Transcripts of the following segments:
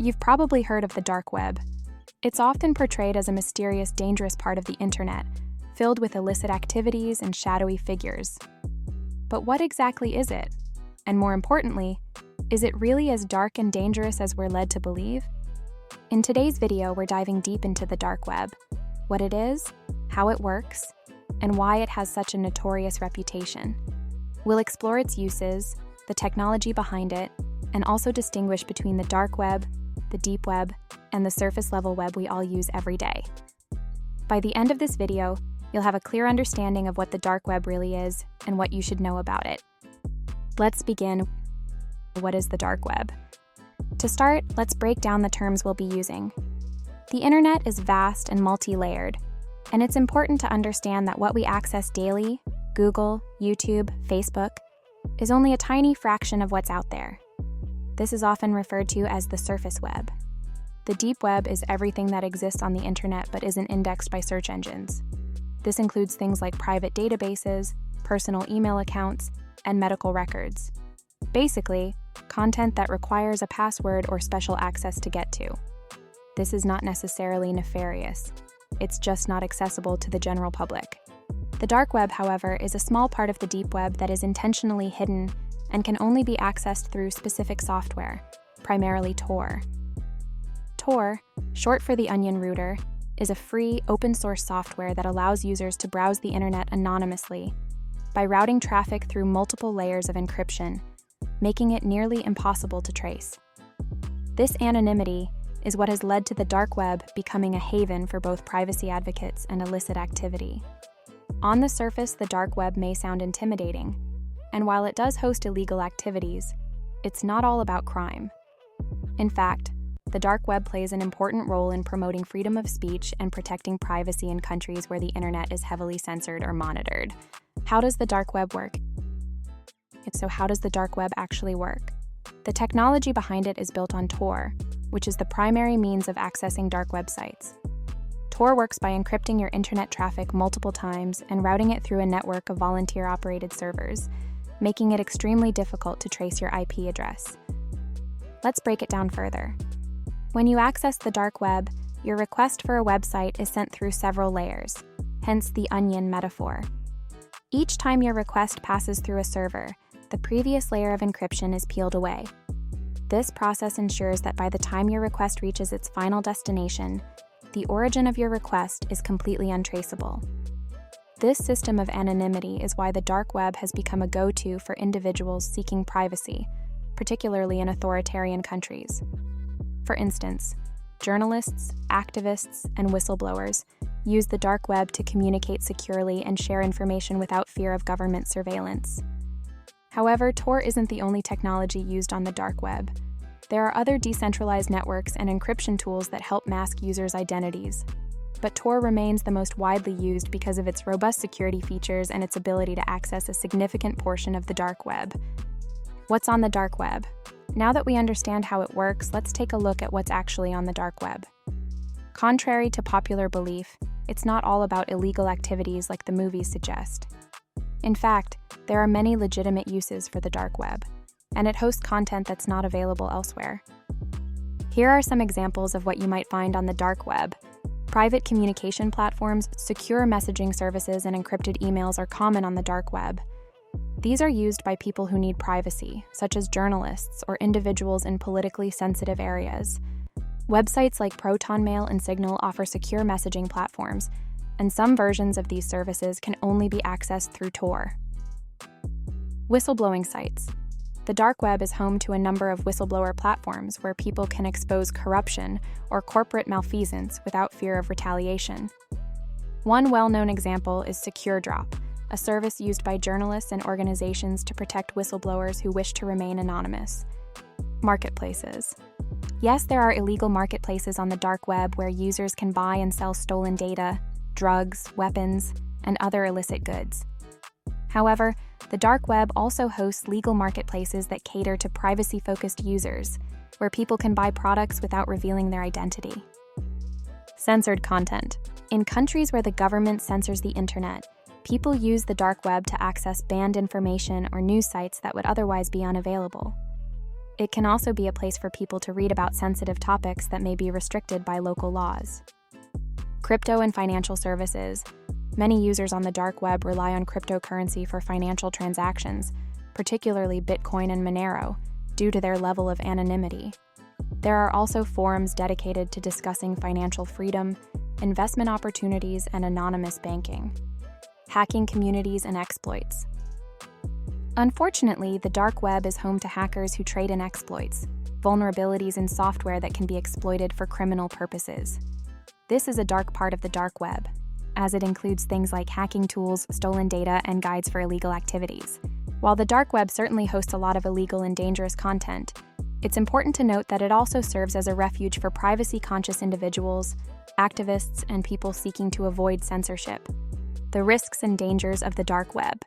You've probably heard of the dark web. It's often portrayed as a mysterious, dangerous part of the internet, filled with illicit activities and shadowy figures. But what exactly is it? And more importantly, is it really as dark and dangerous as we're led to believe? In today's video, we're diving deep into the dark web, what it is, how it works, and why it has such a notorious reputation. We'll explore its uses, the technology behind it, and also distinguish between the dark web, the deep web, and the surface-level web we all use every day. By the end of this video, you'll have a clear understanding of what the dark web really is and what you should know about it. Let's begin. What is the dark web? To start, let's break down the terms we'll be using. The internet is vast and multi-layered, and it's important to understand that what we access daily, Google, YouTube, Facebook, is only a tiny fraction of what's out there. This is often referred to as the surface web. The deep web is everything that exists on the internet but isn't indexed by search engines. This includes things like private databases, personal email accounts, and medical records. Basically, content that requires a password or special access to get to. This is not necessarily nefarious. It's just not accessible to the general public. The dark web, however, is a small part of the deep web that is intentionally hidden and can only be accessed through specific software, primarily Tor. Tor, short for the Onion Router, is a free, open-source software that allows users to browse the internet anonymously by routing traffic through multiple layers of encryption, making it nearly impossible to trace. This anonymity is what has led to the dark web becoming a haven for both privacy advocates and illicit activity. On the surface, the dark web may sound intimidating, and while it does host illegal activities, it's not all about crime. In fact, the dark web plays an important role in promoting freedom of speech and protecting privacy in countries where the internet is heavily censored or monitored. How does the dark web work? So how does the dark web actually work? The technology behind it is built on Tor, which is the primary means of accessing dark websites. Tor works by encrypting your internet traffic multiple times and routing it through a network of volunteer-operated servers, making it extremely difficult to trace your IP address. Let's break it down further. When you access the dark web, your request for a website is sent through several layers, hence the onion metaphor. Each time your request passes through a server, the previous layer of encryption is peeled away. This process ensures that by the time your request reaches its final destination, the origin of your request is completely untraceable. This system of anonymity is why the dark web has become a go-to for individuals seeking privacy, particularly in authoritarian countries. For instance, journalists, activists, and whistleblowers use the dark web to communicate securely and share information without fear of government surveillance. However, Tor isn't the only technology used on the dark web. There are other decentralized networks and encryption tools that help mask users' identities. But Tor remains the most widely used because of its robust security features and its ability to access a significant portion of the dark web. What's on the dark web? Now that we understand how it works, let's take a look at what's actually on the dark web. Contrary to popular belief, it's not all about illegal activities like the movies suggest. In fact, there are many legitimate uses for the dark web, and it hosts content that's not available elsewhere. Here are some examples of what you might find on the dark web. Private communication platforms, secure messaging services, and encrypted emails are common on the dark web. These are used by people who need privacy, such as journalists or individuals in politically sensitive areas. Websites like ProtonMail and Signal offer secure messaging platforms, and some versions of these services can only be accessed through Tor. Whistleblowing sites. The dark web is home to a number of whistleblower platforms where people can expose corruption or corporate malfeasance without fear of retaliation. One well-known example is SecureDrop, a service used by journalists and organizations to protect whistleblowers who wish to remain anonymous. Marketplaces. Yes, there are illegal marketplaces on the dark web where users can buy and sell stolen data, drugs, weapons, and other illicit goods. However, the dark web also hosts legal marketplaces that cater to privacy-focused users, where people can buy products without revealing their identity. Censored content. In countries where the government censors the internet, people use the dark web to access banned information or news sites that would otherwise be unavailable. It can also be a place for people to read about sensitive topics that may be restricted by local laws. Crypto and financial services. Many users on the dark web rely on cryptocurrency for financial transactions, particularly Bitcoin and Monero, due to their level of anonymity. There are also forums dedicated to discussing financial freedom, investment opportunities, and anonymous banking. Hacking communities and exploits. Unfortunately, the dark web is home to hackers who trade in exploits, vulnerabilities in software that can be exploited for criminal purposes. This is a dark part of the dark web, as it includes things like hacking tools, stolen data, and guides for illegal activities. While the dark web certainly hosts a lot of illegal and dangerous content, it's important to note that it also serves as a refuge for privacy-conscious individuals, activists, and people seeking to avoid censorship. The risks and dangers of the dark web.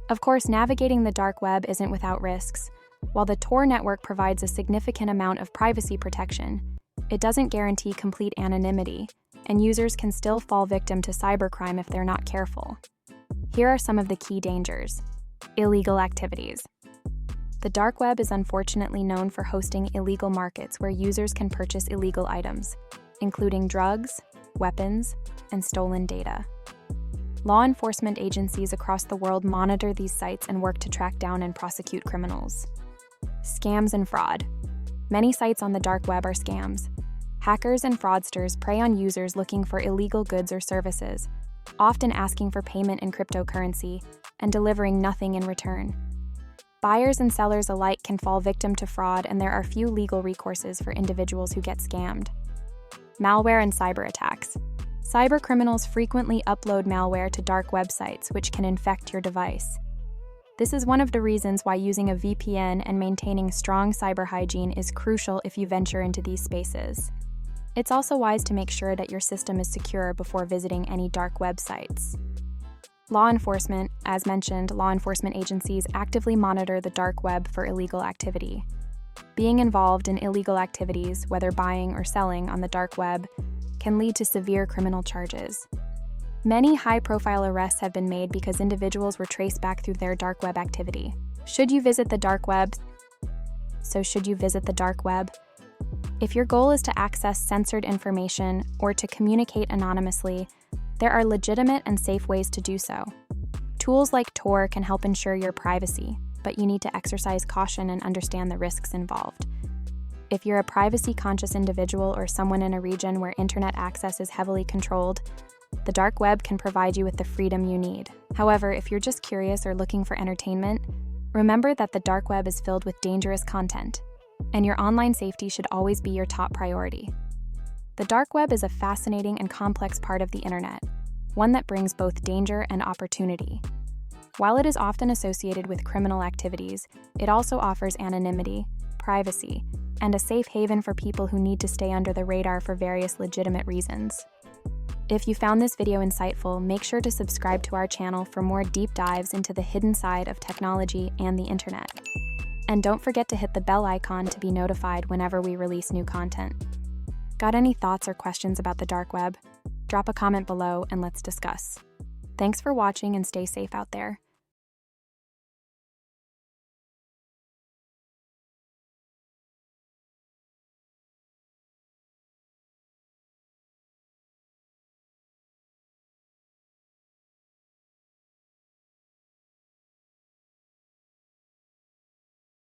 Of course, navigating the dark web isn't without risks. While the Tor network provides a significant amount of privacy protection, it doesn't guarantee complete anonymity, and users can still fall victim to cybercrime if they're not careful. Here are some of the key dangers. Illegal activities. The dark web is unfortunately known for hosting illegal markets where users can purchase illegal items, including drugs, weapons, and stolen data. Law enforcement agencies across the world monitor these sites and work to track down and prosecute criminals. Scams and fraud. Many sites on the dark web are scams. Hackers and fraudsters prey on users looking for illegal goods or services, often asking for payment in cryptocurrency and delivering nothing in return. Buyers and sellers alike can fall victim to fraud, and there are few legal recourses for individuals who get scammed. Malware and cyber attacks. Cybercriminals frequently upload malware to dark websites, which can infect your device. This is one of the reasons why using a VPN and maintaining strong cyber hygiene is crucial if you venture into these spaces. It's also wise to make sure that your system is secure before visiting any dark websites. Law enforcement. As mentioned, law enforcement agencies actively monitor the dark web for illegal activity. Being involved in illegal activities, whether buying or selling on the dark web, can lead to severe criminal charges. Many high-profile arrests have been made because individuals were traced back through their dark web activity. Should you visit the dark web? If your goal is to access censored information or to communicate anonymously, there are legitimate and safe ways to do so. Tools like Tor can help ensure your privacy, but you need to exercise caution and understand the risks involved. If you're a privacy-conscious individual or someone in a region where internet access is heavily controlled, the dark web can provide you with the freedom you need. However, if you're just curious or looking for entertainment, remember that the dark web is filled with dangerous content, and your online safety should always be your top priority. The dark web is a fascinating and complex part of the internet, one that brings both danger and opportunity. While it is often associated with criminal activities, it also offers anonymity, privacy, and a safe haven for people who need to stay under the radar for various legitimate reasons. If you found this video insightful, make sure to subscribe to our channel for more deep dives into the hidden side of technology and the internet. And don't forget to hit the bell icon to be notified whenever we release new content. Got any thoughts or questions about the dark web? Drop a comment below and let's discuss. Thanks for watching and stay safe out there.